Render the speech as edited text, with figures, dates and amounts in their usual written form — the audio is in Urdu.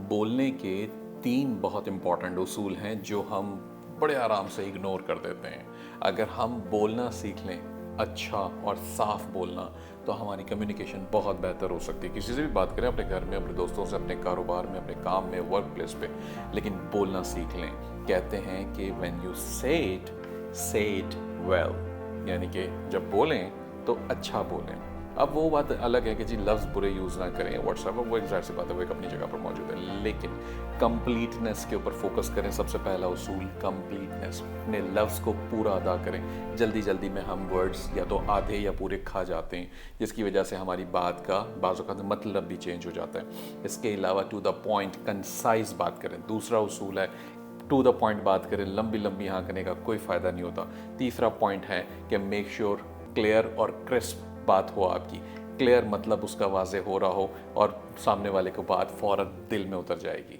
بولنے کے 3 بہت امپورٹنٹ اصول ہیں جو ہم بڑے آرام سے اگنور کر دیتے ہیں. اگر ہم بولنا سیکھ لیں اچھا اور صاف بولنا تو ہماری کمیونیکیشن بہت بہتر ہو سکتی ہے. کسی سے بھی بات کریں، اپنے گھر میں، اپنے دوستوں سے، اپنے کاروبار میں، اپنے کام میں، ورک پلیس پہ، لیکن بولنا سیکھ لیں. کہتے ہیں کہ when you say it well، یعنی کہ جب بولیں تو اچھا بولیں. اب وہ بات الگ ہے کہ جی لفظ برے یوز نہ کریں واٹس ایپ، وہ ایک ظاہر سی بات ہے، وہ ایک اپنی جگہ پر موجود ہے، لیکن کمپلیٹنس کے اوپر فوکس کریں. سب سے پہلا اصول کمپلیٹنس، اپنے لفظ کو پورا ادا کریں. جلدی جلدی میں ہم ورڈز یا تو آدھے یا پورے کھا جاتے ہیں، جس کی وجہ سے ہماری بات کا بعض اوقات مطلب بھی چینج ہو جاتا ہے. اس کے علاوہ ٹو دا پوائنٹ کنسائز بات کریں. دوسرا اصول ہے ٹو دا پوائنٹ بات کریں، لمبی لمبی ہانکنے کا کوئی فائدہ نہیں ہوتا. تیسرا پوائنٹ ہے کہ میک شیور کلیئر اور کرسپ بات ہو آپ کی. کلیئر مطلب اس کا واضح ہو رہا ہو اور سامنے والے کو بات فوراً دل میں اتر جائے گی.